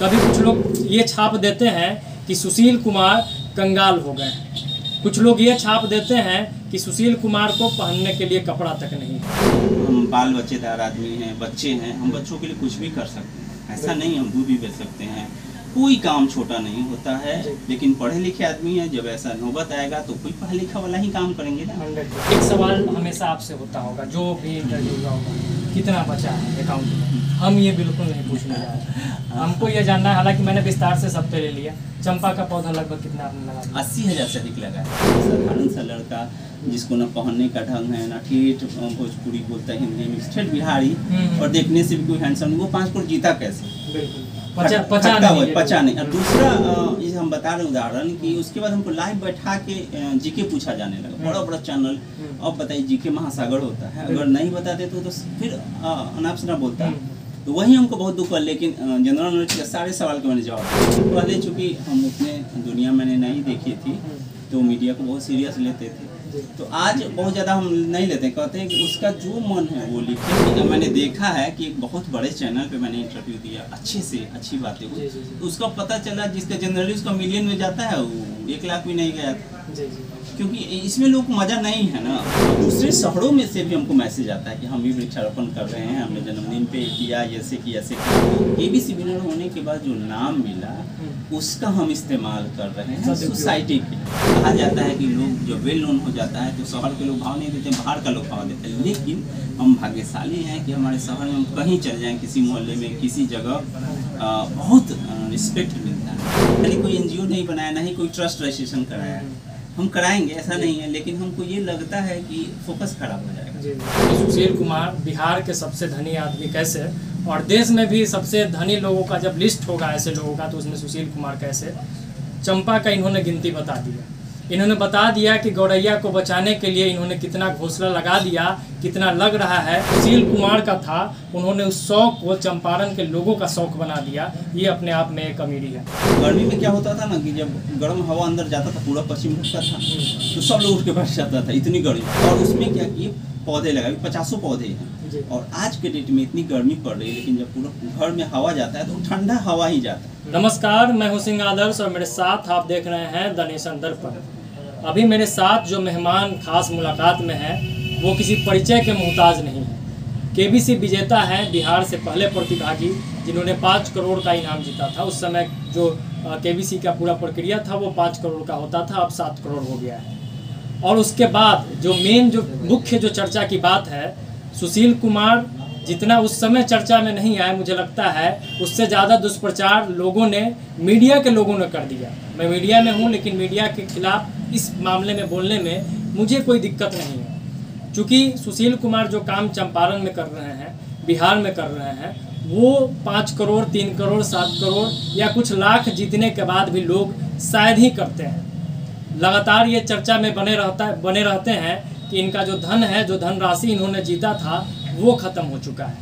कभी कुछ लोग ये छाप देते हैं कि सुशील कुमार कंगाल हो गए हैं, कुछ लोग ये छाप देते हैं कि सुशील कुमार को पहनने के लिए कपड़ा तक नहीं है। हम बाल बच्चेदार आदमी हैं, बच्चे हैं, हम बच्चों के लिए कुछ भी कर सकते हैं। ऐसा नहीं हम दूध भी बेच सकते हैं, कोई काम छोटा नहीं होता है। लेकिन पढ़े लिखे आदमी हैं, जब ऐसा नौबत आएगा तो कोई पढ़ा लिखा वाला ही काम करेंगे ना। एक सवाल हमेशा आपसे होता होगा, जो भी इंटरव्यू हुआ होगा, कितना बचा है अकाउंट में? हम ये बिल्कुल नहीं पूछने जा रहे, हमको ये जानना है। हालांकि मैंने विस्तार से सब ले लिया। चंपा का पौधा लगभग कितना आपने लगा दिया? 80,000 से अधिक लगा है। साधारण सा लड़का जिसको ना पहनने का ढंग है, ना ठेठ भोजपुरी बोलता है, हिंदी में ठेठ बिहारी, और देखने से भी कोई हैंडसम नहीं, वो 5 करोड़ जीता कैसे? पचा नहीं। और दूसरा ये हम बता रहे उदाहरण कि उसके बाद हमको लाइव बैठा के जीके पूछा जाने लगा, बड़ा बड़ा चैनल। अब बताइए, जीके महासागर होता है, अगर नहीं बताते तो फिर अनाप शनाप बोलता है। तो वही हमको बहुत दुख हुआ। लेकिन जनरल नॉलेज के सारे सवाल के मैंने जवाब दिया। पहले चूँकि हम उतने दुनिया मैंने नहीं देखी थी तो मीडिया को बहुत सीरियस लेते थे, तो आज बहुत ज़्यादा हम नहीं लेते। कहते हैं कि उसका जो मन है वो लिखे। मैंने देखा है कि एक बहुत बड़े चैनल पे मैंने इंटरव्यू दिया, अच्छे से अच्छी बातें हुई, तो उसका पता चला जिसका जनरली उसका मिलियन में जाता है वो 1 लाख भी नहीं गया था। क्योंकि इसमें लोग मज़ा नहीं है ना। दूसरे शहरों में से भी हमको मैसेज आता है कि हम भी वृक्षारोपण कर रहे हैं, हमने जन्मदिन पे किया, ऐसे किया। केबीसी विनर होने के बाद जो नाम मिला उसका हम इस्तेमाल कर रहे हैं सोसाइटी के। कहा जाता है कि लोग जब वेल नोन हो जाता है तो शहर के लोग भाव नहीं देते, बाहर का लोग भाव देते हैं। लेकिन हम भाग्यशाली हैं कि हमारे शहर में हम कहीं चल जाएँ, किसी मोहल्ले में, किसी जगह बहुत रिस्पेक्ट मिलता है। यानी कोई NGO नहीं बनाया, ना ही कोई ट्रस्ट रजिस्ट्रेशन कराया। हम कराएंगे ऐसा नहीं है, लेकिन हमको ये लगता है कि फोकस खराब हो जाएगा। सुशील कुमार बिहार के सबसे धनी आदमी कैसे, और देश में भी सबसे धनी लोगों का जब लिस्ट होगा ऐसे लोगों का, तो उसमें सुशील कुमार कैसे? चंपा का इन्होंने गिनती बता दिया। इन्होंने बता दिया कि गौरैया को बचाने के लिए इन्होंने कितना घोंसला लगा दिया, कितना लग रहा है। सुशील कुमार का था, उन्होंने उस शौक को चंपारण के लोगों का शौक बना दिया। ये अपने आप में एक अमीरी है। गर्मी में क्या होता था ना कि जब गर्म हवा अंदर जाता था, पूरा पश्चिम ढकता था, तो सब लोग उठ के बैठ जाता था, इतनी गर्मी। और उसमें क्या किए, पौधे लगाए, 50 पौधे हैं। और आज के डेट में इतनी गर्मी पड़ रही है, लेकिन जब पूरा घर में हवा जाता है तो ठंडा हवा ही जाता है। नमस्कार, मैं हूं सिंह आदर्श और मेरे साथ आप देख रहे हैं द नेशन दर्पण। अभी मेरे साथ जो मेहमान खास मुलाकात में है वो किसी परिचय के मोहताज नहीं है। केबीसी विजेता हैं, बिहार से पहले प्रतिभागी जिन्होंने 5 करोड़ का इनाम जीता था। उस समय जो केबीसी का पूरा प्रक्रिया था वो 5 करोड़ का होता था, अब 7 करोड़ हो गया है। और उसके बाद जो मुख्य चर्चा की बात है, सुशील कुमार जितना उस समय चर्चा में नहीं आए, मुझे लगता है उससे ज़्यादा दुष्प्रचार लोगों ने, मीडिया के लोगों ने कर दिया। मैं मीडिया में हूँ, लेकिन मीडिया के खिलाफ इस मामले में बोलने में मुझे कोई दिक्कत नहीं है। चूँकि सुशील कुमार जो काम चंपारण में कर रहे हैं, बिहार में कर रहे हैं, वो 5 करोड़, 3 करोड़, 7 करोड़ या कुछ लाख जीतने के बाद भी लोग शायद ही करते हैं। लगातार ये चर्चा में बने रहते हैं कि इनका जो धन है, जो धनराशि इन्होंने जीता था, वो ख़त्म हो चुका है।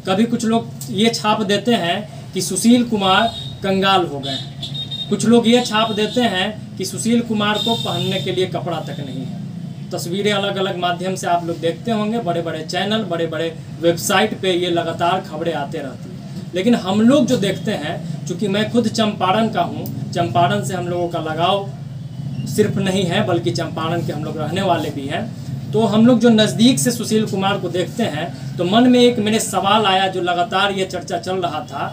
कभी कुछ लोग ये छाप देते हैं कि सुशील कुमार कंगाल हो गए हैं, कुछ लोग ये छाप देते हैं कि सुशील कुमार को पहनने के लिए कपड़ा तक नहीं है। तस्वीरें अलग अलग माध्यम से आप लोग देखते होंगे, बड़े बड़े चैनल, बड़े बड़े वेबसाइट पे ये लगातार खबरें आते रहती हैं। लेकिन हम लोग जो देखते हैं, चूँकि मैं खुद चंपारण का हूँ, चंपारण से हम लोगों का लगाव सिर्फ नहीं है बल्कि चंपारण के हम लोग रहने वाले भी हैं। तो हम लोग जो नज़दीक से सुशील कुमार को देखते हैं तो मन में एक मेरे सवाल आया, जो लगातार ये चर्चा चल रहा था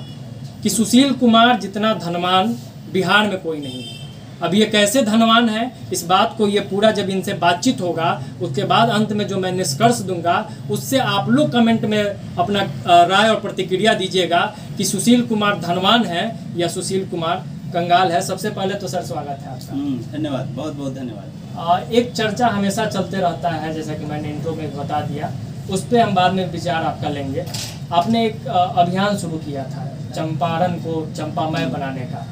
कि सुशील कुमार जितना धनवान बिहार में कोई नहीं है। अब ये कैसे धनवान है, इस बात को ये पूरा जब इनसे बातचीत होगा उसके बाद अंत में जो मैं निष्कर्ष दूंगा उससे आप लोग कमेंट में अपना राय और प्रतिक्रिया दीजिएगा कि सुशील कुमार धनवान है या सुशील कुमार कंगाल है। सबसे पहले तो सर स्वागत है आपका। धन्यवाद, बहुत बहुत धन्यवाद। एक चर्चा हमेशा चलते रहता है, जैसा कि मैंने इंट्रो में बता दिया, उस पर हम बाद में विचार आपका लेंगे। आपने एक अभियान शुरू किया था चंपारण को चंपामय बनाने का,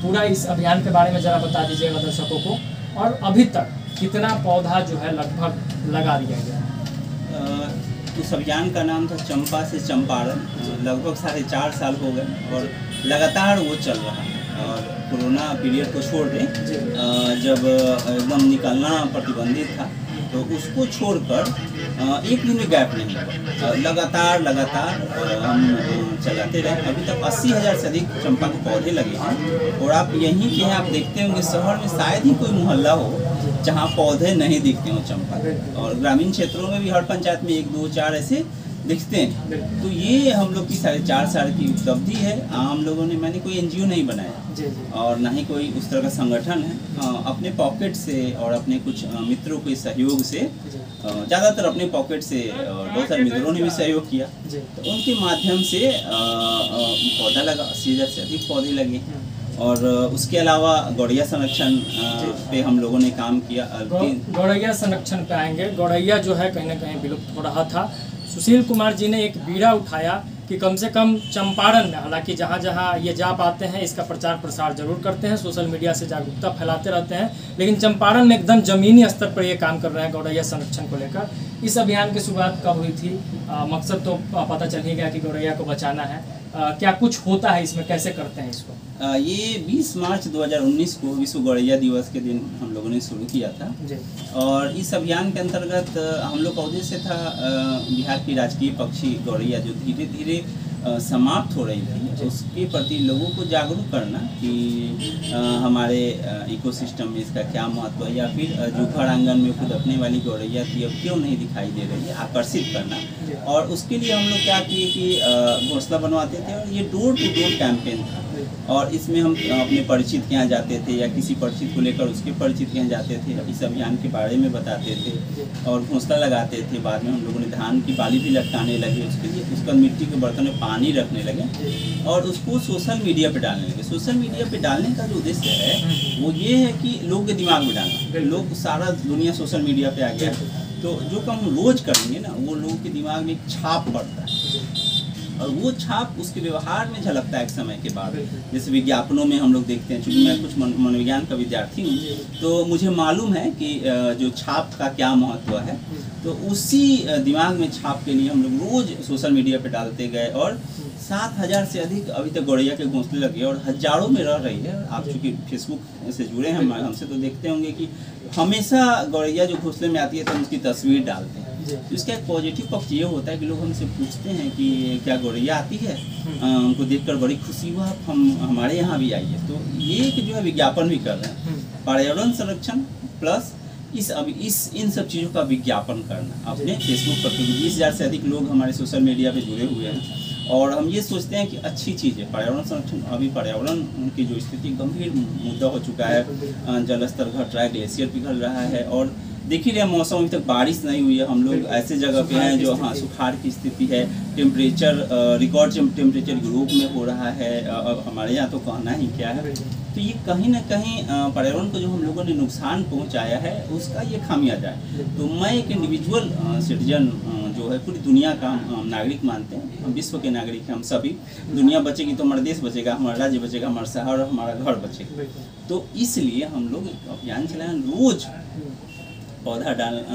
पूरा इस अभियान के बारे में ज़रा बता दीजिएगा दर्शकों को। और अभी तक कितना पौधा जो है लगभग लगा दिया गया? उस अभियान का नाम था चंपा से चंपारण। लगभग 4.5 साल हो गए और लगातार वो चल रहा है। और कोरोना पीरियड को छोड़ दें, जब एकदम निकलना प्रतिबंधित था, तो उसको छोड़कर एक दिन में गैप नहीं हुआ, लगातार हम चलाते रहे। अभी तक 80,000 से अधिक चंपा के पौधे लगे हैं। और आप यहीं के हैं, आप देखते होंगे शहर में शायद ही कोई मोहल्ला हो जहाँ पौधे नहीं दिखते हो चंपा। और ग्रामीण क्षेत्रों में भी हर पंचायत में 1, 2, 4 ऐसे दिखते हैं। तो ये हम लोग की 4.5 साल की उपलब्धि है। हम लोगों ने, मैंने कोई NGO नहीं बनाया और ना ही कोई उस तरह का संगठन है। अपने पॉकेट से और अपने कुछ मित्रों के सहयोग से, ज़्यादातर अपने पॉकेट से, और बहुत सारे मित्रों ने भी सहयोग किया, तो उनके माध्यम से पौधा लगा। 80,000 से अधिक पौधे लगे। और उसके अलावा गौरैया संरक्षण पे हम लोगों ने काम किया। गौरैया संरक्षण पे आएंगे। गौरैया जो है कहीं ना कहीं विलुप्त हो रहा था। सुशील कुमार जी ने एक बीड़ा उठाया कि कम से कम चंपारण में, हालांकि जहाँ जहाँ ये जा पाते हैं इसका प्रचार प्रसार जरूर करते हैं, सोशल मीडिया से जागरूकता फैलाते रहते हैं, लेकिन चंपारण में एकदम ज़मीनी स्तर पर ये काम कर रहे हैं गौरैया संरक्षण को लेकर। इस अभियान की शुरुआत कब हुई थी? मकसद तो पता चल ही गया कि गौरैया को बचाना है। क्या कुछ होता है इसमें, कैसे करते हैं इसको? ये 20 मार्च 2019 को विश्व गौरैया दिवस के दिन हम लोगों ने शुरू किया था। और इस अभियान के अंतर्गत हम लोग का उद्देश्य था बिहार की राजकीय पक्षी गौरैया जो धीरे धीरे समाप्त हो रही थी, उसके प्रति लोगों को जागरूक करना कि हमारे इकोसिस्टम में इसका क्या महत्व है, या फिर जो घर आंगन में खुद अपने वाली गौरैया थी अब क्यों नहीं दिखाई दे रही है, आकर्षित करना। और उसके लिए हम लोग क्या किए कि घोंसला बनवाते थे, और ये डोर टू डोर कैंपेन था। और इसमें हम अपने परिचित के यहाँ जाते थे या किसी परिचित को लेकर उसके परिचित के यहाँ जाते थे, इस अभियान के बारे में बताते थे और घोंसला लगाते थे। बाद में हम लोगों ने धान की बाली भी लटकाने लगे, उसके लिए उसका मिट्टी के बर्तन में पानी रखने लगे और उसको सोशल मीडिया पे डालने लगे। सोशल मीडिया पे डालने का जो उद्देश्य है वो ये है कि लोगों के दिमाग में डालना। लोग, सारा दुनिया सोशल मीडिया पे आ गया, तो जो काम हम रोज करेंगे ना वो लोगों के दिमाग में एक छाप पड़ता है और वो छाप उसके व्यवहार में झलकता है एक समय के बाद। जैसे विज्ञापनों में हम लोग देखते हैं, चूँकि मैं कुछ मनोविज्ञान का विद्यार्थी हूँ तो मुझे मालूम है कि जो छाप का क्या महत्व है। तो उसी दिमाग में छाप के लिए हम लोग रोज़ सोशल मीडिया पे डालते गए और 7,000 से अधिक अभी तक गौरैया के घोंसले लगे और हजारों में रह रही है। आप चूँकि फेसबुक से जुड़े हैं हमसे तो देखते होंगे कि हमेशा गौरैया जो घोंसले में आती है तो हम उसकी तस्वीर डालते हैं। तो इसका एक पॉजिटिव पक्ष ये होता है कि लोग हमसे पूछते हैं कि क्या गौरैया आती है, उनको देखकर बड़ी खुशी हुआ, हम हमारे यहाँ भी आइए। तो ये कि जो है विज्ञापन भी कर रहे हैं, पर्यावरण संरक्षण प्लस इन सब चीज़ों का विज्ञापन करना अपने फेसबुक पर। 20,000 से अधिक लोग हमारे सोशल मीडिया पे जुड़े हुए हैं और हम ये सोचते हैं कि अच्छी चीज़ है पर्यावरण संरक्षण। अभी पर्यावरण की जो स्थिति गंभीर मुद्दा हो चुका है, जल स्तर घट रहा है, ग्लेशियर पिघल रहा है और देख ही रहे मौसम अभी तक बारिश नहीं हुई है। हम लोग ऐसे जगह पे हैं जो सुखाड़ की स्थिति है, टेम्परेचर रिकॉर्ड टेम्परेचर यूरोप में हो रहा है, हमारे यहाँ तो कहना ही क्या है। तो ये कहीं ना कहीं पर्यावरण को जो हम लोगों ने नुकसान पहुँचाया है उसका ये खामियाजा है। तो मैं एक इंडिविजुअल सिटीजन जो है पूरी दुनिया का हम नागरिक मानते हैं, हम विश्व के नागरिक हैं। हम सभी, दुनिया बचेगी तो हमारा देश बचेगा, हमारा राज्य बचेगा, हमारा शहर और हमारा घर बचेगा। तो इसलिए हम लोग अभियान चलाएं, रोज पौधा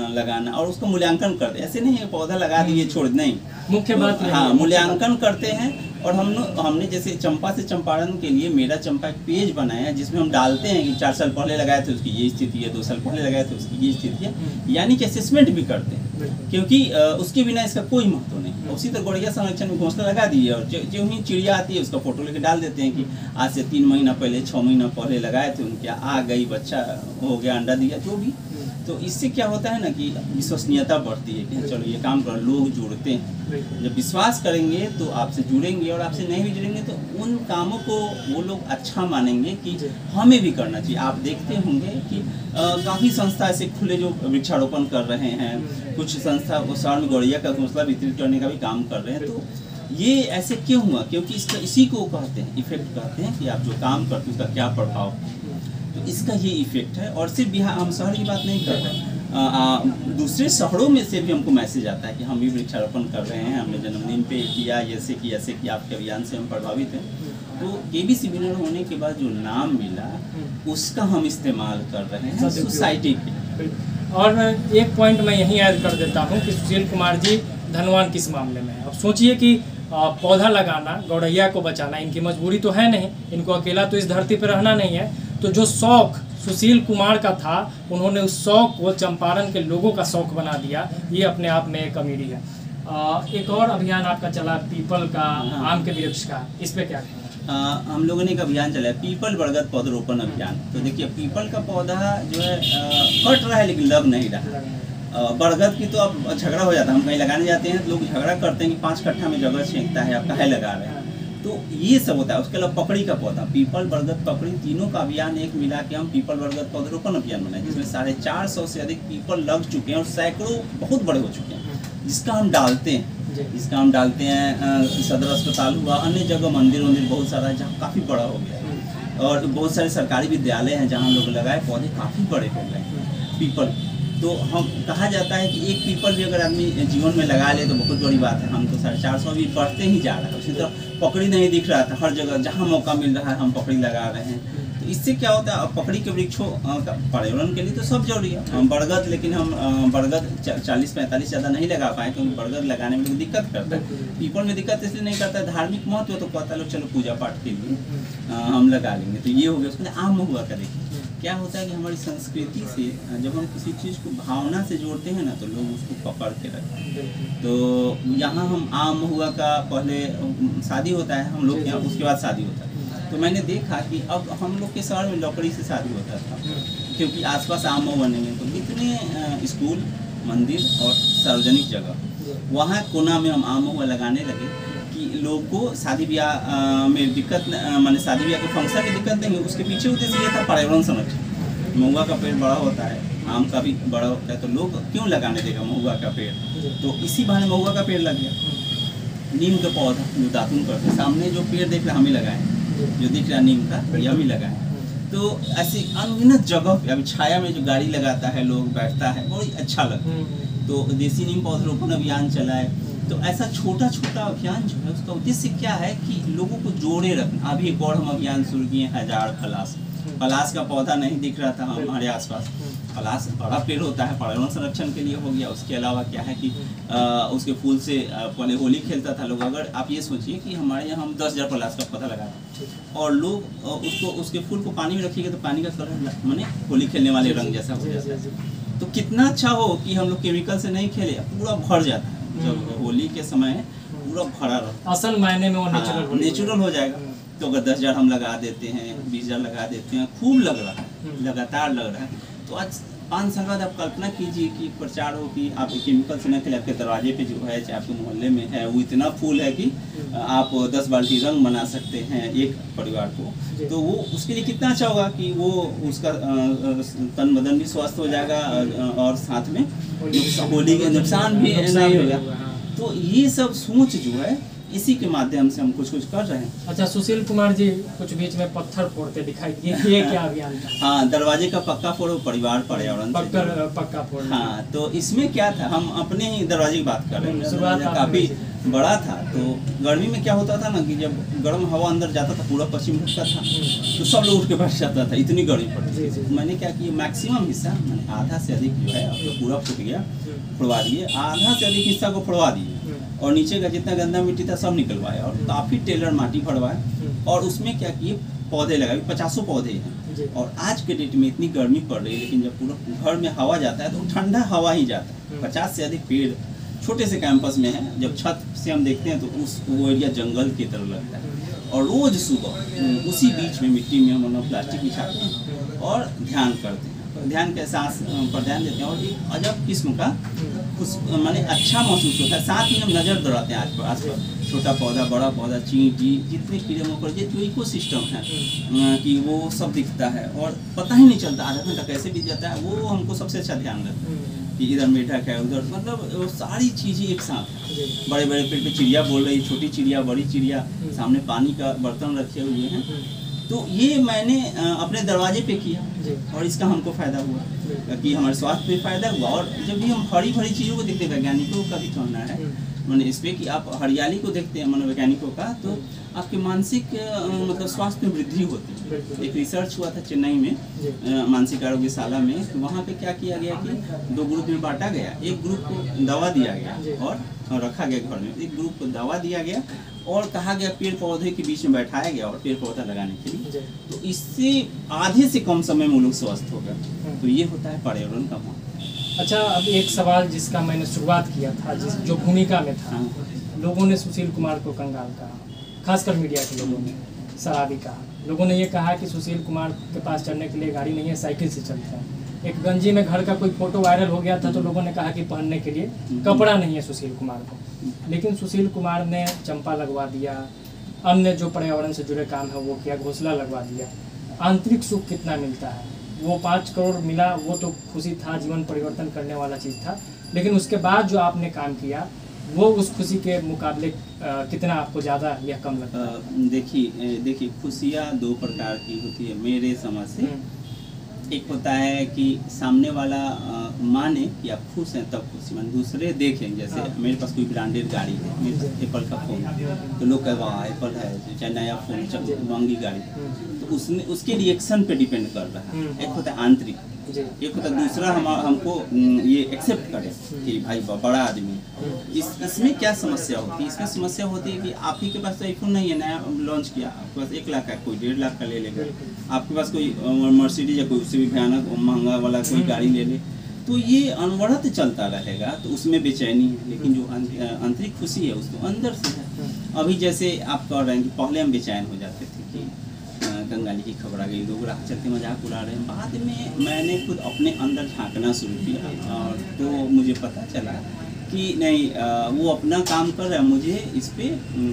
लगाना और उसका मूल्यांकन करते हैं। ऐसे नहीं है पौधा लगा दिए छोड़, नहीं, मुख्य बात हाँ मूल्यांकन करते हैं। और हमने जैसे चंपा से चंपारण के लिए मेरा चंपा एक पेज बनाया है जिसमें हम डालते हैं कि 4 साल पहले लगाए थे उसकी ये स्थिति है, 2 साल पहले लगाए थे उसकी ये स्थिति है, यानी कि असेसमेंट भी करते हैं क्योंकि उसके बिना इसका कोई महत्व नहीं। उसी तरह गौरैया संरक्षण में घोंसला लगा दिए और जो ही चिड़िया आती है उसका फोटो लेके डाल देते हैं कि आज से 3 महीना पहले 6 महीना पहले लगाए थे, उनके आ गई, बच्चा हो गया, अंडा दिया, जो भी। तो इससे क्या होता है ना कि विश्वसनीयता बढ़ती है कि चलो ये काम कर, लोग जुड़ते हैं। जब विश्वास करेंगे तो आपसे जुड़ेंगे और आपसे नहीं भी जुड़ेंगे तो उन कामों को वो लोग अच्छा मानेंगे कि हमें भी करना चाहिए। आप देखते होंगे कि काफ़ी संस्था ऐसे खुले जो वृक्षारोपण कर रहे हैं, कुछ संस्था शहर में गौरैया का घोंसला वितरित करने का भी काम कर रहे हैं। तो ये ऐसे क्यों हुआ? क्योंकि इसका इसी को कहते हैं इफेक्ट, कहते हैं कि आप जो काम करते हैं उसका क्या प्रभाव। तो इसका ये इफेक्ट है। और सिर्फ बिहार, हम शहर की बात नहीं कर रहे हैं, दूसरे शहरों में से भी हमको मैसेज आता है कि हम भी वृक्षारोपण कर रहे हैं, हमने जन्मदिन पे किया, ऐसे कि आपके अभियान से हम प्रभावित हैं। तो केबीसी विनर होने के बाद जो नाम मिला उसका हम इस्तेमाल कर रहे हैं सोसाइटी के। और एक पॉइंट मैं यहीं ऐड कर देता हूँ कि सुशील कुमार जी धनवान किस मामले में है। अब सोचिए कि पौधा लगाना, गौरैया को बचाना, इनकी मजबूरी तो है नहीं, इनको अकेला तो इस धरती पर रहना नहीं है। तो जो शौक़ सुशील कुमार का था, उन्होंने उस शौक़ को चंपारण के लोगों का शौक़ बना दिया। ये अपने आप में एक अमीरी है। एक और अभियान आपका चला पीपल का, आम के वृक्ष का, इस पे क्या कहना? हम लोगों ने एक अभियान चलाया, पीपल बरगद पौधरोपण अभियान। तो देखिए पीपल का पौधा जो है कट रहा है लेकिन लग नहीं रहा। बरगद की तो अब झगड़ा हो जाता है, हम कहीं लगाने जाते हैं तो लोग झगड़ा करते हैं कि 5 कट्ठा में जगह छेंकता है, आप काहे लगा रहे हैं। तो ये सब होता है। उसके अलावा पकड़ी का पौधा, पीपल बरगद पकड़ी, तीनों का अभियान एक मिला के हम पीपल बरगद पौधरोपण अभियान बनाए, जिसमें 450 से अधिक पीपल लग चुके हैं और सैकड़ों बहुत बड़े हो चुके हैं, जिसका हम डालते हैं। सदर अस्पताल हुआ, अन्य जगह मंदिर बहुत सारा है जहाँ काफ़ी बड़ा हो गया, और बहुत सारे सरकारी विद्यालय हैं जहाँ लोग लगाए, पौधे काफ़ी बड़े हो गए पीपल। तो हम कहा जाता है कि एक पीपल भी अगर आदमी जीवन में लगा ले तो बहुत बड़ी बात है। हम तो 450 भी बढ़ते ही जा रहा है। उसी तरह पकड़ी नहीं दिख रहा था, हर जगह जहाँ मौका मिल रहा है हम पकड़ी लगा रहे हैं। तो इससे क्या होता है, पकड़ी के वृक्षों पर्यावरण के लिए तो सब जरूरी है। बरगद, लेकिन हम बरगद 40-45 ज़्यादा नहीं लगा पाए, क्योंकि बरगद लगाने में दिक्कत करता है। पीपल में दिक्कत इसलिए नहीं करता है, धार्मिक महत्व तो कहता है लोग चलो पूजा पाठ के लिए हम लगा लेंगे। तो ये हो गया। उसके आम महुआ का देखिए क्या होता है कि हमारी संस्कृति से जब हम किसी चीज़ को भावना से जोड़ते हैं ना, तो लोग उसको पकड़ के रखते हैं। तो यहाँ हम आम महुआ का पहले शादी होता है हम लोग के यहाँ, उसके बाद शादी होता है। तो मैंने देखा कि अब हम लोग के शहर में लकड़ी से शादी होता था, क्योंकि आसपास आम महुआ नहीं है। तो कितने स्कूल, मंदिर और सार्वजनिक जगह, वहाँ कोना में हम आम महुआ लगाने लगे कि लोगों को शादी ब्याह में दिक्कत, माने शादी ब्याह के फंक्शन में दिक्कत नहीं है। उसके पीछे उद्देश्य ये था पर्यावरण संरक्षण। महुआ का पेड़ बड़ा होता है, आम का भी बड़ा होता है, तो लोग क्यों लगाने देगा महुआ का पेड़। तो इसी बहाने महुआ का पेड़ लग गया। नीम का पौधा जो दातुन करते, सामने जो पेड़ देख रहे हम ही लगाए, जो दिख रहा नीम का यह भी लगाए। तो ऐसी अनगिनत जगह पे अभी छाया में जो गाड़ी लगाता है, लोग बैठता है, बहुत अच्छा लगता है। तो देसी नीम पौधरोपण अभियान चलाए। तो ऐसा छोटा छोटा अभियान जो है उसका उद्देश्य क्या है कि लोगों को जोड़े रखना। अभी एक और हम अभियान शुरू किए, हजार पलाश। पलाश का पौधा नहीं दिख रहा था हमारे आसपास। पलाश बड़ा पेड़ होता है, पर्यावरण संरक्षण के लिए हो गया। उसके अलावा क्या है कि उसके फूल से पहले होली खेलता था लोग। अगर आप ये सोचिए कि हमारे यहाँ हम 10,000 पलाश का पौधा लगाए और लोग उसको, उसके फूल को पानी में रखिएगा तो पानी का कलर माने होली खेलने वाले रंग जैसा हो जाता है। तो कितना अच्छा हो कि हम लोग केमिकल से नहीं खेले, पूरा भर जाता है। जब होली के समय पूरा भरा रहता, असल मायने में वो नेचुरल हो जाएगा। तो अगर 10,000 हम लगा देते हैं, 20,000 लगा देते हैं, खूब लग रहा है, लगातार लग रहा है। तो आज 5 साल बाद आप कल्पना कीजिए कि प्रचार हो कि आप केमिकल से न खेले, आपके दरवाजे पे जो है, चाहे आपके मोहल्ले में है, वो इतना फूल है कि आप 10 बाल्टी रंग बना सकते हैं एक परिवार को। तो वो उसके लिए कितना अच्छा होगा कि वो उसका तन बदन भी स्वस्थ हो जाएगा और साथ में होली के नुकसान भी नहीं होगा। तो ये सब सोच जो है इसी के माध्यम से हम कुछ कर रहे हैं। अच्छा, सुशील कुमार जी कुछ बीच में पत्थर फोड़ते दिखाई दिए, ये क्या अभियान था? हाँ, दरवाजे का पक्का फोड़ो, परिवार पर्यावरण पक्का फोड़। हाँ, तो इसमें क्या था, हम अपने ही दरवाजे की बात कर रहे हैं। शुरुआत काफी बड़ा था। तो गर्मी में क्या होता था ना कि जब गर्म हवा अंदर जाता था, पूरा पश्चिम ढकता था, तो सब लोग उठ के बैठ जाता था, इतनी गर्मी पड़ती थी। मैंने क्या किया, मैक्सिमम हिस्सा, मैंने आधा से अधिक जो है, अब तो पूरा फूट गया, फुड़वा दिए, आधा से अधिक हिस्सा को फुड़वा दिए और नीचे का जितना गंदा मिट्टी था सब निकलवाया और काफ़ी टेलर माटी भरवाए और उसमें क्या किए, पौधे लगाए। 50 पौधे हैं। और आज के डेट में इतनी गर्मी पड़ रही है, लेकिन जब पूरा घर में हवा जाता है तो ठंडा हवा ही जाता है। 50 से अधिक पेड़ छोटे से कैंपस में है। जब छत से हम देखते हैं तो वो एरिया जंगल की तरह लगता है। और रोज़ सुबह उसी बीच में मिट्टी में हम प्लास्टिक बिछाते हैं और ध्यान करते हैं। ध्यान के सांस पर ध्यान देते हैं और एक अजब किस्म का कुछ माने अच्छा महसूस होता है। साथ ही हम नज़र दौड़ाते हैं आस पास, छोटा पौधा, बड़ा पौधा, चींटी, जितने कीड़े मकोड़े, जो इकोसिस्टम है कि वो सब दिखता है और पता ही नहीं चलता आधा घंटा कैसे बीत जाता है। वो हमको सबसे अच्छा ध्यान रखता है कि इधर मेढक है, उधर, मतलब सारी चीज़ें एक साथ हैं। बड़े बड़े पेड़ पे चिड़िया बोल रही, छोटी चिड़िया, बड़ी चिड़िया, सामने पानी का बर्तन रखे हुए हैं। तो ये मैंने अपने दरवाजे पे किया और इसका हमको फ़ायदा हुआ कि हमारे स्वास्थ्य पे फ़ायदा हुआ। और जब भी हम हरी भरी चीज़ों को देखते हैं, वैज्ञानिकों का भी कहना है मैंने इस पर कि आप हरियाली को देखते हैं मनोवैज्ञानिकों का, तो आपके मानसिक मतलब स्वास्थ्य में वृद्धि होती है। एक रिसर्च हुआ था चेन्नई में मानसिक आरोग्यशाला में, तो वहाँ पे क्या किया गया कि 2 ग्रुप में बांटा गया। एक ग्रुप को दवा दिया गया और रखा गया घर में, एक ग्रुप को दवा दिया गया और कहा गया पेड़ पौधे के बीच में बैठाया गया और पेड़ पौधा लगाने के लिए, तो इससे आधे से कम समय में लोग स्वस्थ हो गए। तो ये होता है पर्यावरण का महत्व। अच्छा, अब एक सवाल जिसका मैंने शुरुआत किया था, जो भूमिका में था, लोगों ने सुशील कुमार को कंगाल कहा, खासकर मीडिया के लोगों ने शराबी कहा। लोगों ने ये कहा कि सुशील कुमार के पास चढ़ने के लिए गाड़ी नहीं है, साइकिल से चलते हैं। एक गंजी में घर का कोई फोटो वायरल हो गया था तो लोगों ने कहा कि पहनने के लिए कपड़ा नहीं है सुशील कुमार को। लेकिन सुशील कुमार ने चंपा लगवा दिया, अन्य जो पर्यावरण से जुड़े काम है वो किया, घोंसला लगवा दिया। आंतरिक सुख कितना मिलता है? वो 5 करोड़ मिला, वो तो खुशी था, जीवन परिवर्तन करने वाला चीज़ था, लेकिन उसके बाद जो आपने काम किया वो उस खुशी के मुकाबले कितना आपको ज़्यादा या कम लगता है? देखिए खुशियाँ 2 प्रकार की होती है मेरे समझ से। एक होता है कि सामने वाला माने कि आप खुश हैं तब खुशी, मान दूसरे देखें, जैसे मेरे पास कोई ब्रांडेड गाड़ी है, मेरे पास एप्पल का फ़ोन, तो लोग कहे वाह एप्पल है, चाहे नया फ़ोन, चाहे महंगी गाड़ी, तो उसने उसके रिएक्शन पे डिपेंड कर रहा है। एक होता है आंतरिक, एक होता है दूसरा हमको ये एक्सेप्ट करे कि भाई बड़ा आदमी। इसमें क्या समस्या होती है? इसमें समस्या होती है कि आप ही के पास तो आईफोन नहीं है, नया लॉन्च किया, आपके पास 1 लाख का, कोई 1.5 लाख का ले लेगा, आपके पास कोई मर्सिडीज या कोई उससे भी भयानक महंगा वाला कोई गाड़ी ले ले, तो ये अनवरत चलता रहेगा, तो उसमें बेचैनी है। लेकिन जो आंतरिक खुशी है उसको अंदर से है। अभी जैसे आप कह रहे हैं कि पहले हम बेचैन हो जाते थे कि कंगाली की खबर आ गई, लोग राह चलते मजाक उड़ा रहे हैं, बाद में मैंने खुद अपने अंदर झांकना शुरू किया और तो मुझे पता चला कि नहीं, वो अपना काम कर रहा है, मुझे इस पे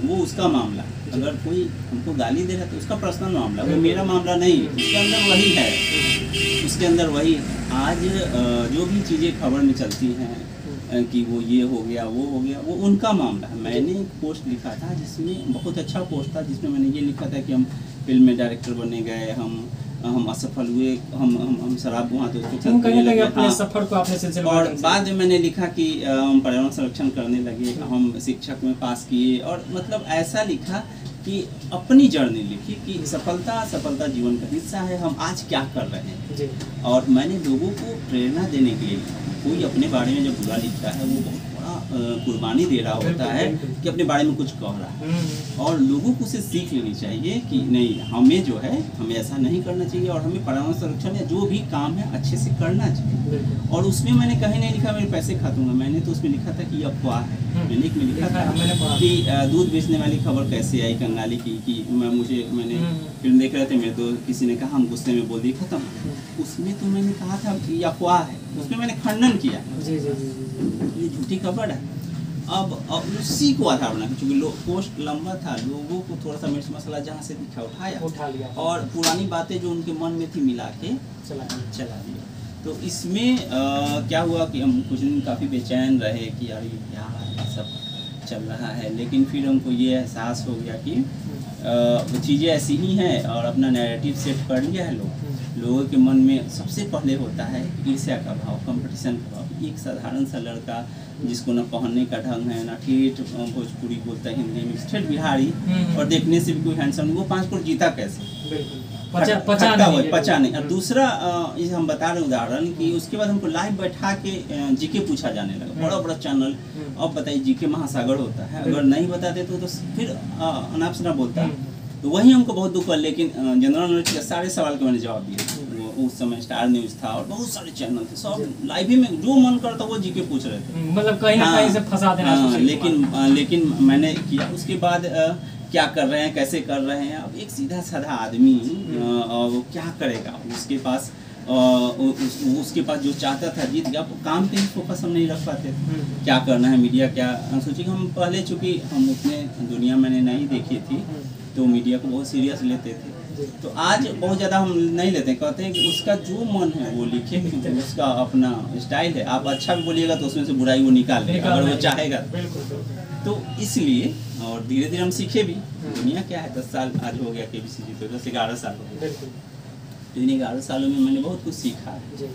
वो उसका मामला, अगर कोई हमको गाली दे रहा है तो उसका पर्सनल मामला, वो मेरा मामला नहीं, उसके अंदर वही है, उसके अंदर वही। आज जो भी चीज़ें खबर में चलती हैं कि वो ये हो गया वो हो गया, वो उनका मामला है। मैंने एक पोस्ट लिखा था जिसमें बहुत अच्छा पोस्ट था, जिसमें मैंने ये लिखा था कि हम फिल्म में डायरेक्टर बने गए, हम असफल हुए, हम शराब वहाँ दोस्तों अपने सफर को अपने सिलसिले में, और बाद में मैंने लिखा कि हम पर्यावरण संरक्षण करने लगे, हम शिक्षक में पास किए, और मतलब ऐसा लिखा कि अपनी जर्नी लिखी कि सफलता जीवन का हिस्सा है, हम आज क्या कर रहे हैं। और मैंने लोगों को प्रेरणा देने के लिए, कोई अपने बारे में जब बुरा लिखता है वो बहुत बड़ा कुर्बानी दे रहा होता है कि अपने बारे में कुछ कह रहा है, और लोगों को उसे सीख लेनी चाहिए कि नहीं, हमें जो है हमें ऐसा नहीं करना चाहिए, और हमें पर्यावरण संरक्षण या जो भी काम है अच्छे से करना चाहिए। और उसमें मैंने कहीं नहीं लिखा मेरे पैसे खा दूंगा, मैंने तो उसमें लिखा था कि अफवाह है। मैंने एक में लिखा था कि दूध बेचने वाली खबर कैसे आई कंगाली की, कि मैंने फिल्म देख रहे थे, मेरे तो किसी ने कहा, हम गुस्से में बोल दिए खत्म। उसमें तो मैंने कहा था कि अफवाह है, उसमें मैंने खंडन किया, ये झूठी खबर है। अब उसी को आधार बना, क्योंकि पोस्ट लंबा था, लोगों को थोड़ा सा मिर्च मसाला जहाँ से दिखा उठा लिया और पुरानी बातें जो उनके मन में थी मिला के चला दिया। तो इसमें क्या हुआ कि हम कुछ दिन काफ़ी बेचैन रहे कि यार ये सब चल रहा है, लेकिन फिर हमको ये एहसास हो गया कि चीज़ें ऐसी ही हैं, और अपना नैरेटिव सेट कर लिया है। लोगों के मन में सबसे पहले होता है ईर्ष्या का भाव, कंपटीशन का भाव। एक साधारण सा लड़का जिसको ना पहनने का ढंग है, ना ठेठ भोजपुरी बोलता है, हिंदी में ठेठ बिहारी, और देखने से भी कोई हैंडसम नहीं, वो 5 करोड़ जीता कैसे? पचा नहीं। और दूसरा हम बता रहे उदाहरण कि उसके बाद हमको लाइव बैठा के जीके पूछा जाने लगा, बड़ा बड़ा चैनल। अब बताइए, जीके महासागर होता है, अगर नहीं बताते तो फिर अनाप शनाप बोलता है, तो वही हमको बहुत दुख हुआ। लेकिन जनरल नॉलेज के सारे सवाल के मैंने जवाब दिए। उस समय स्टार न्यूज़ था और बहुत सारे चैनल थे, सब लाइव ही में जो मन करता वो जीके पूछ रहे थे, मतलब कहीं ना कहीं से फंसा देना। लेकिन मैंने किया। उसके बाद क्या कर रहे हैं, कैसे कर रहे हैं, अब एक सीधा साधा आदमी वो क्या करेगा? उसके पास जो चाहता था जीत गया, काम पे ही फोकस हम नहीं रख पाते थे। क्या करना है, मीडिया क्या सोचिए। हम पहले चूँकि हम उतने दुनिया मैंने नहीं देखी थी, तो मीडिया को बहुत सीरियस लेते थे। तो आज बहुत ज़्यादा हम नहीं लेते, कहते हैं कि उसका जो मन है वो लिखे, उसका अपना स्टाइल है। आप अच्छा भी बोलिएगा तो उसमें से बुराई वो निकाल लेगा अगर वो चाहेगा। तो इसलिए, और धीरे धीरे हम सीखे भी। दुनिया क्या है, 10 साल आज हो गया KBC जी, तो 10-11 साल हो गया। तो इन 11 सालों में मैंने बहुत कुछ सीखा है।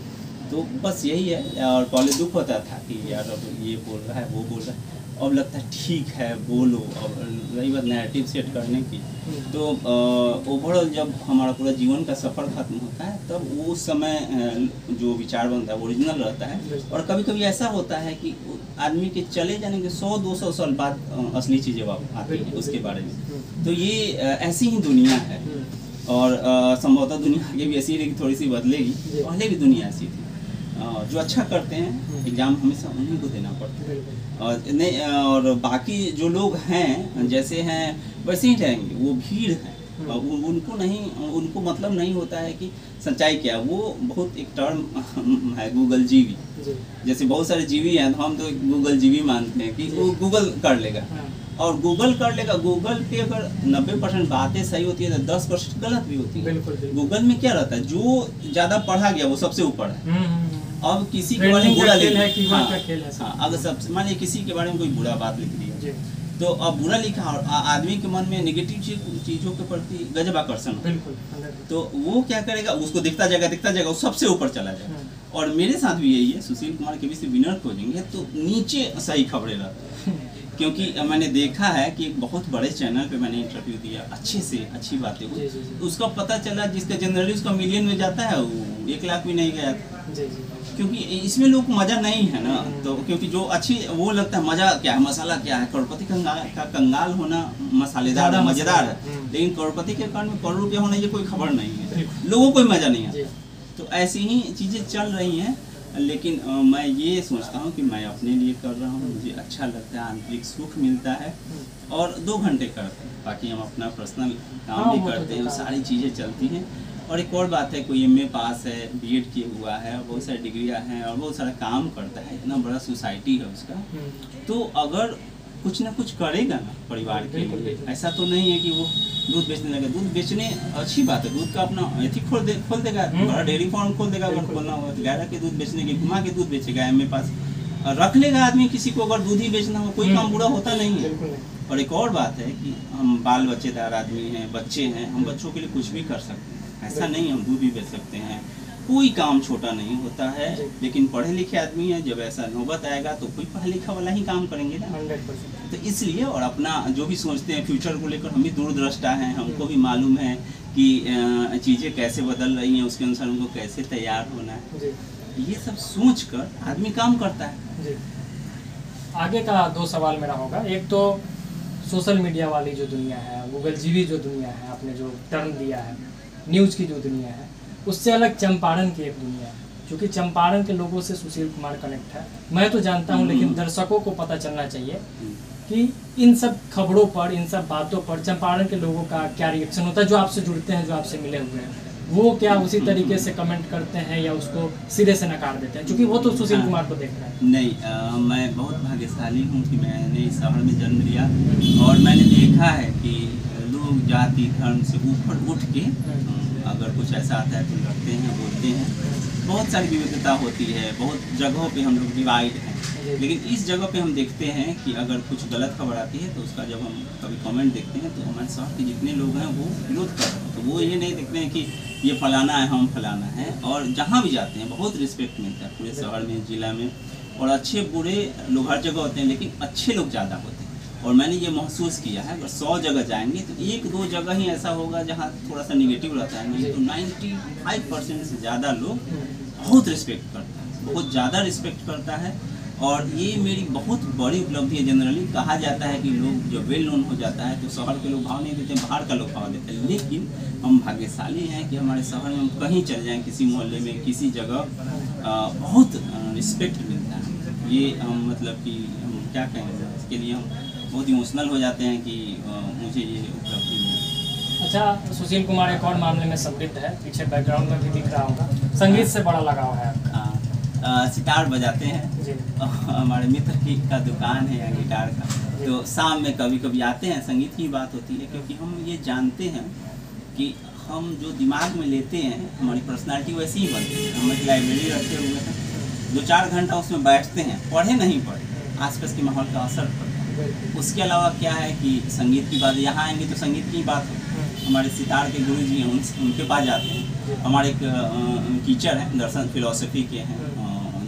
तो बस यही है। और पहले दुख होता था कि यार अब ये बोल रहा है वो बोल रहा है, अब लगता है ठीक है बोलो। अब रही बात नैरेटिव सेट करने की, तो ओवरऑल जब हमारा पूरा जीवन का सफ़र खत्म होता है तब वो समय जो विचार बनता है वो ओरिजिनल रहता है। और कभी कभी ऐसा होता है कि आदमी के चले जाने के 100-200 साल बाद असली चीज़ें आती हैं उसके बारे में। तो ये ऐसी ही दुनिया है, और संभवतः दुनिया आगे भी ऐसी रहेगी, थोड़ी सी बदलेगी। पहले भी दुनिया ऐसी थी। जो अच्छा करते हैं एग्ज़ाम हमेशा उन्हीं को देना पड़ता है, और बाकी जो लोग हैं जैसे हैं वैसे ही रहेंगे। वो भीड़ है, उनको मतलब नहीं होता है कि सच्चाई क्या है। वो बहुत एक टर्म है गूगल जीवी, जैसे बहुत सारे जीवी हैं, तो हम तो गूगल जीवी मानते हैं कि वो गूगल कर लेगा, और गूगल कर लेगा। गूगल पे अगर 90% बातें सही होती है तो 10% गलत भी होती है। गूगल में क्या रहता है, जो ज़्यादा पढ़ा गया वो सबसे ऊपर है। अब किसी के बारे में बुरा लिखा, अगर सबसे मान लीजिए किसी के बारे में कोई बुरा बात लिख दी है, तो अब बुरा लिखा और आदमी के मन में नेगेटिव चीज़ों के प्रति गजब आकर्षण, तो वो क्या करेगा, उसको दिखता जाएगा वो सबसे ऊपर चला जाएगा। और मेरे साथ भी यही है, सुशील कुमार के भी विनर खोजेंगे तो नीचे सही खबरें रहती हैं। क्योंकि मैंने देखा है कि एक बहुत बड़े चैनल पे मैंने इंटरव्यू दिया, अच्छे से अच्छी बातें हुई, तो उसका पता चला जिसका जनरली उसका मिलियन में जाता है वो 1 लाख भी नहीं गया था। क्योंकि इसमें लोग मज़ा नहीं है ना, तो क्योंकि जो अच्छी वो लगता है मज़ा क्या है, मसाला क्या है। करोड़पति का कंगाल होना मसालेदार है, मज़ेदार है, लेकिन करोड़पति के अकाउंट में करोड़ रुपया होना ये कोई खबर नहीं है, लोगों को मज़ा नहीं आता। तो ऐसी ही चीज़ें चल रही हैं, लेकिन मैं ये सोचता हूँ कि मैं अपने लिए कर रहा हूँ, मुझे अच्छा लगता है, आंतरिक सुख मिलता है, और 2 घंटे करते हैं, बाकी हम अपना पर्सनल काम भी करते हैं, सारी चीज़ें चलती हैं। और एक और बात है, कोई MA पास है, BEd किया हुआ है, बहुत सारी डिग्रियाँ हैं और बहुत सारा काम करता है, इतना बड़ा सोसाइटी है उसका, तो अगर कुछ ना कुछ करेगा ना परिवार के लिए, ऐसा तो नहीं है कि वो दूध बेचने लगे। दूध बेचने अच्छी बात है, दूध का अपना एथी खोल देगा, बड़ा डेयरी फार्म खोल देगा, अगर खोलना होगा तो गाय के दूध बेचने के, घुमा के दूध बेचेगा, MA पास रख लेगा आदमी किसी को, अगर दूध ही बेचना हो, कोई काम बुरा होता नहीं है। और एक और बात है कि हम बाल बच्चेदार आदमी हैं, बच्चे हैं, हम बच्चों के लिए कुछ भी कर सकते हैं, ऐसा नहीं हम दूध भी बेच सकते हैं, कोई काम छोटा नहीं होता है। लेकिन पढ़े लिखे आदमी है, जब ऐसा नौबत आएगा तो कोई पढ़ा लिखा वाला ही काम करेंगे ना, 100%। तो इसलिए, और अपना जो भी सोचते हैं फ्यूचर को लेकर, हम भी दूरदृष्टा हैं, हमको भी मालूम है कि चीज़ें कैसे बदल रही हैं, उसके अनुसार उनको कैसे तैयार होना है, ये सब सोच कर आदमी काम करता है। आगे का 2 सवाल मेरा होगा। एक तो सोशल मीडिया वाली जो दुनिया है, गूगल जीवी जो दुनिया है, आपने जो टर्म दिया है, न्यूज़ की जो दुनिया है, उससे अलग चंपारण की एक दुनिया है, क्योंकि चंपारण के लोगों से सुशील कुमार कनेक्ट है, मैं तो जानता हूं, लेकिन दर्शकों को पता चलना चाहिए कि इन सब खबरों पर, इन सब बातों पर चंपारण के लोगों का क्या रिएक्शन होता है, जो आपसे जुड़ते हैं, जो आपसे मिले हुए हैं, वो क्या उसी तरीके से कमेंट करते हैं या उसको सिरे से नकार देते हैं, क्योंकि वो तो सुशील कुमार को देख रहा है। नहीं, मैं बहुत भाग्यशाली हूँ कि मैंने इस शहर में जन्म लिया, और मैंने देखा है कि लोग जाति धर्म से ऊपर उठ के अगर कुछ ऐसा आता है तो लड़ते हैं, बोलते हैं, बहुत सारी विविधता होती है, बहुत जगहों पे हम लोग डिवाइड हैं। लेकिन इस जगह पे हम देखते हैं कि अगर कुछ गलत खबर आती है तो उसका जब हम कभी कमेंट देखते हैं तो हमारे शहर के जितने लोग हैं वो विरोध कर रहे हैं, तो वो ये नहीं देखते हैं कि ये फलाना है, हम फलाना है। और जहाँ भी जाते हैं बहुत रिस्पेक्ट मिलता है पूरे शहर में, ज़िला में, और अच्छे बुरे लोग हर जगह होते हैं, लेकिन अच्छे लोग ज़्यादा होते हैं। और मैंने ये महसूस किया है, अगर 100 जगह जाएंगे तो 1-2 जगह ही ऐसा होगा जहाँ थोड़ा सा निगेटिव रहता है, नहीं तो 95% से ज़्यादा लोग बहुत रिस्पेक्ट करता है, बहुत ज़्यादा रिस्पेक्ट करता है। और ये मेरी बहुत बड़ी उपलब्धि है। जनरली कहा जाता है कि लोग जब वेल नोन हो जाता है तो शहर के लोग भाव नहीं देते, बाहर का लोग भाव देते हैं, लेकिन हम भाग्यशाली हैं कि हमारे शहर में हम कहीं चल जाएँ, किसी मोहल्ले में, किसी जगह बहुत रिस्पेक्ट मिलता है। ये मतलब कि हम क्या कहें, इसके लिए हम बहुत इमोशनल हो जाते हैं कि मुझे ये उपलब्धि मिली। अच्छा, सुशील कुमार एक और मामले में समृद्ध है, पीछे बैकग्राउंड में भी दिख रहा होगा, संगीत से बड़ा लगाव है आपका। सितार बजाते हैं, हमारे मित्र का दुकान है गिटार का, तो शाम में कभी कभी आते हैं, संगीत की बात होती है, क्योंकि हम ये जानते हैं कि हम जो दिमाग में लेते हैं हमारी पर्सनालिटी वैसी ही बनती है। हम एक लाइब्रेरी रखे हुए हैं, 2-4 घंटा उसमें बैठते हैं, पढ़े नहीं पढ़े, आसपास के माहौल का असर पड़ता है। उसके अलावा क्या है कि संगीत की बात, यहाँ आएंगे तो संगीत की बात हो, हमारे सितार के गुरु जी हैं, उनके पास जाते हैं। हमारे एक टीचर हैं, दर्शन फिलोसफी के हैं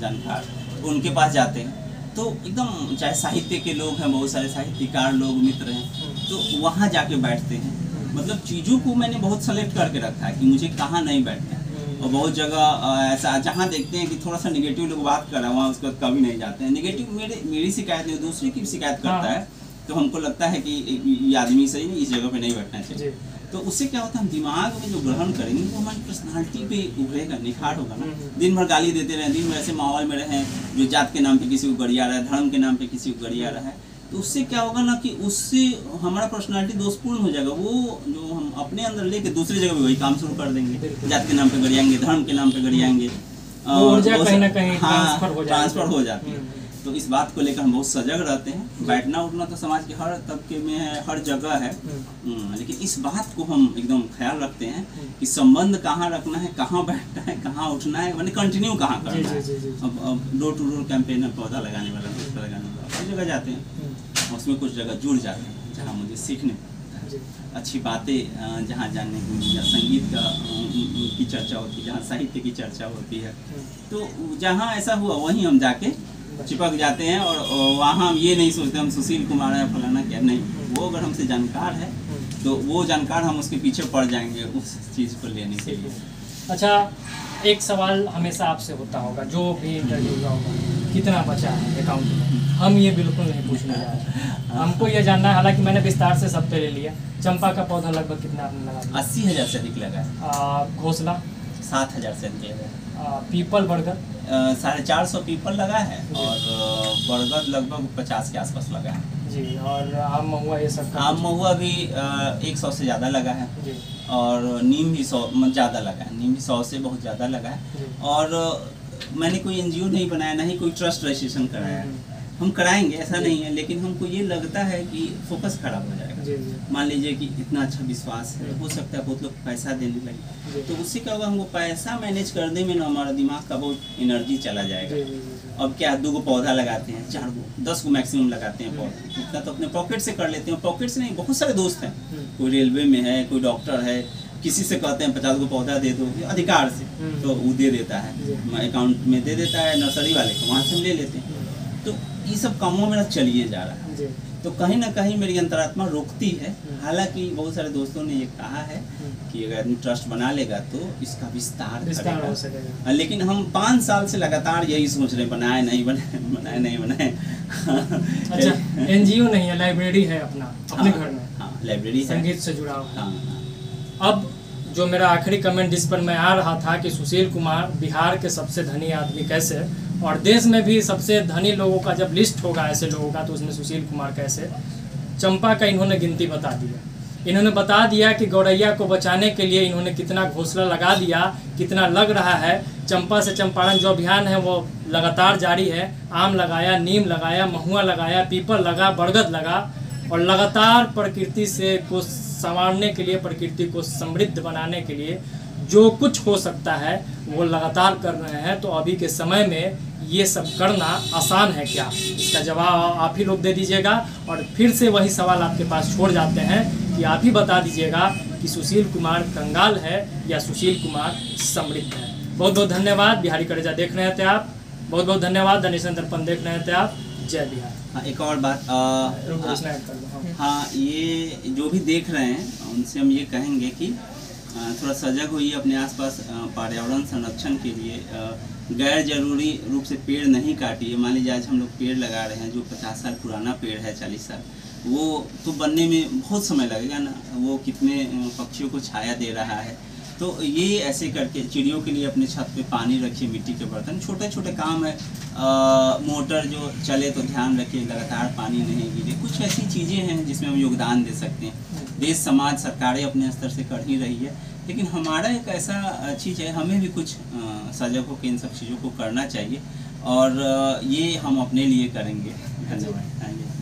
जानकार, उनके पास जाते हैं। तो एकदम चाहे साहित्य के लोग हैं, बहुत सारे साहित्यकार लोग मित्र हैं, तो वहाँ जाके बैठते हैं। मतलब चीज़ों को मैंने बहुत सेलेक्ट करके रखा है कि मुझे कहाँ नहीं बैठना है। और बहुत जगह ऐसा जहाँ देखते हैं कि थोड़ा सा निगेटिव लोग बात कर रहे हैं, वहाँ उसके बाद कभी नहीं जाते हैं। निगेटिव मेरी शिकायत नहीं, दूसरे की शिकायत करता है, तो हमको लगता है कि ये आदमी सही नहीं, इस जगह पे नहीं बैठना चाहिए। तो उससे क्या होता है, हम दिमाग में जो ग्रहण करेंगे तो हमारी पर्सनालिटी पे उभरेगा, निखार होगा ना। दिन भर गाली देते रहे, दिन भर ऐसे माहौल में रहें जो जात के नाम पे किसी को गरिया रहा है, धर्म के नाम पे किसी को गरिया रहा है, तो उससे क्या होगा ना कि उससे हमारा पर्सनालिटी दोषपूर्ण हो जाएगा। वो जो हम अपने अंदर लेके दूसरी जगह भी वही काम शुरू कर देंगे, जात के नाम पे गरियाएंगे, धर्म के नाम पे गरियाएंगे, कहीं ना कहीं ट्रांसफर हो जाती है। तो इस बात को लेकर हम बहुत सजग रहते हैं। बैठना उठना तो समाज के हर तबके में है, हर जगह है, लेकिन इस बात को हम एकदम ख्याल रखते हैं कि संबंध कहाँ रखना है, कहाँ बैठना है, कहाँ उठना है, मैंने कंटिन्यू कहाँ करना है। अब डोर टू डोर कैंपेन है, पौधा लगाने वाला, पौधा लगाने वाला, हर जगह जाते हैं, उसमें कुछ जगह जुड़ जाते हैं जहाँ मुझे सीखने अच्छी बातें, जहाँ जानने को मिली, संगीत का की चर्चा होती है, जहाँ साहित्य की चर्चा होती है, तो जहाँ ऐसा हुआ वहीं हम जाके चिपक जाते हैं। और वहाँ हम ये नहीं सोचते हम सुशील कुमार है फलाना क्या, नहीं, वो अगर हमसे जानकार है तो वो जानकार, हम उसके पीछे पड़ जाएंगे उस चीज़ को लेने के लिए। अच्छा, एक सवाल हमेशा आपसे होता होगा, जो भी इंटरव्यू का होगा, कितना बचा है अकाउंट में? हम ये बिल्कुल नहीं पूछने जा रहे, हमको ये जानना है। हालांकि मैंने विस्तार से सब पे ले लिया। चंपा का पौधा लगभग कितना आपने लगा दिया? 80,000 से अधिक लगा है। घोंसला 7,000 से अधिक लगा है। पीपल बरगद 450 पीपल लगा है, और बरगद लगभग 50 के आसपास लगा है जी। और आम महुआ ये सब? आम महुआ भी 100 से ज़्यादा लगा है जी। और नीम भी 100 ज़्यादा लगा है, नीम भी 100 से बहुत ज़्यादा लगा है। और मैंने कोई एनजीओ नहीं बनाया, ना ही कोई ट्रस्ट रजिस्ट्रेशन कराया है। हम कराएंगे ऐसा नहीं है, लेकिन हमको ये लगता है कि फोकस खराब हो जाएगा। मान लीजिए कि इतना अच्छा विश्वास है, हो सकता है बहुत लोग पैसा देने लगे, तो उससे क्या होगा, हमको पैसा मैनेज करने में ना हमारा दिमाग का बहुत एनर्जी चला जाएगा। अब क्या 2 पौधा लगाते हैं, 4 10 को मैक्सिमम लगाते हैं पौधा, इतना तो अपने पॉकेट से कर लेते हैं। पॉकेट से नहीं, बहुत सारे दोस्त हैं, कोई रेलवे में है, कोई डॉक्टर है, किसी से कहते हैं 50 को पौधा दे दो अधिकार से, तो वो दे देता है, अकाउंट में दे देता है नर्सरी वाले को, वहाँ से हम ले लेते हैं। तो ये सब कामों में चलिए जा रहा है, तो कहीं ना कहीं मेरी अंतरात्मा रोकती है। हालांकि बहुत सारे दोस्तों ने ये कहा है कि अगर आदमी ट्रस्ट बना लेगा तो इसका विस्तार हो सकेगा, लेकिन हम 5 साल से लगातार यही सोच रहे, बनाए नहीं बनाए, बनाए नहीं बनाए। अच्छा, एनजीओ नहीं है, लाइब्रेरी है अपने घर में? हाँ, लाइब्रेरी संगीत से जुड़ा हुआ। अब जो मेरा आखिरी कमेंट जिस पर मैं आ रहा था कि सुशील कुमार बिहार के सबसे धनी आदमी कैसे, और देश में भी सबसे धनी लोगों का जब लिस्ट होगा ऐसे लोगों का, तो उसमें सुशील कुमार कैसे, चंपा का इन्होंने गिनती बता दिया। इन्होंने बता दिया कि गौरैया को बचाने के लिए इन्होंने कितना घोंसला लगा दिया, कितना लग रहा है। चंपा से चंपारण जो अभियान है वो लगातार जारी है। आम लगाया, नीम लगाया, महुआ लगाया, पीपल लगा, बरगद लगा, और लगातार प्रकृति से को संवारने के लिए, प्रकृति को समृद्ध बनाने के लिए जो कुछ हो सकता है वो लगातार कर रहे हैं। तो अभी के समय में ये सब करना आसान है क्या? इसका जवाब आप ही लोग दे दीजिएगा। और फिर से वही सवाल आपके पास छोड़ जाते हैं कि आप ही बता दीजिएगा कि सुशील कुमार कंगाल है या सुशील कुमार समृद्ध है। बहुत बहुत धन्यवाद। बिहारी करेजा देख रहे थे आप, बहुत बहुत धन्यवाद। दनेशन दर्पण देख रहे थे आप। जय बिहार। हाँ, एक और बात, हाँ, ये जो भी देख रहे हैं उनसे हम ये कहेंगे कि थोड़ा सजग होइए अपने आसपास, पर्यावरण संरक्षण के लिए गैर जरूरी रूप से पेड़ नहीं काटिए। मान लीजिए आज हम लोग पेड़ लगा रहे हैं, जो 50 साल पुराना पेड़ है, 40 साल, वो तो बनने में बहुत समय लगेगा ना, वो कितने पक्षियों को छाया दे रहा है। तो ये ऐसे करके चिड़ियों के लिए अपने छत पे पानी रखिए, मिट्टी के बर्तन, छोटे छोटे काम है। मोटर जो चले तो ध्यान रखिए लगातार पानी नहीं गिरे। कुछ ऐसी चीज़ें हैं जिसमें हम योगदान दे सकते हैं। देश समाज सरकारें अपने स्तर से कर ही रही है, लेकिन हमारा एक ऐसा चीज़ है, हमें भी कुछ सजग होकर इन सब चीज़ों को करना चाहिए, और ये हम अपने लिए करेंगे। धन्यवाद।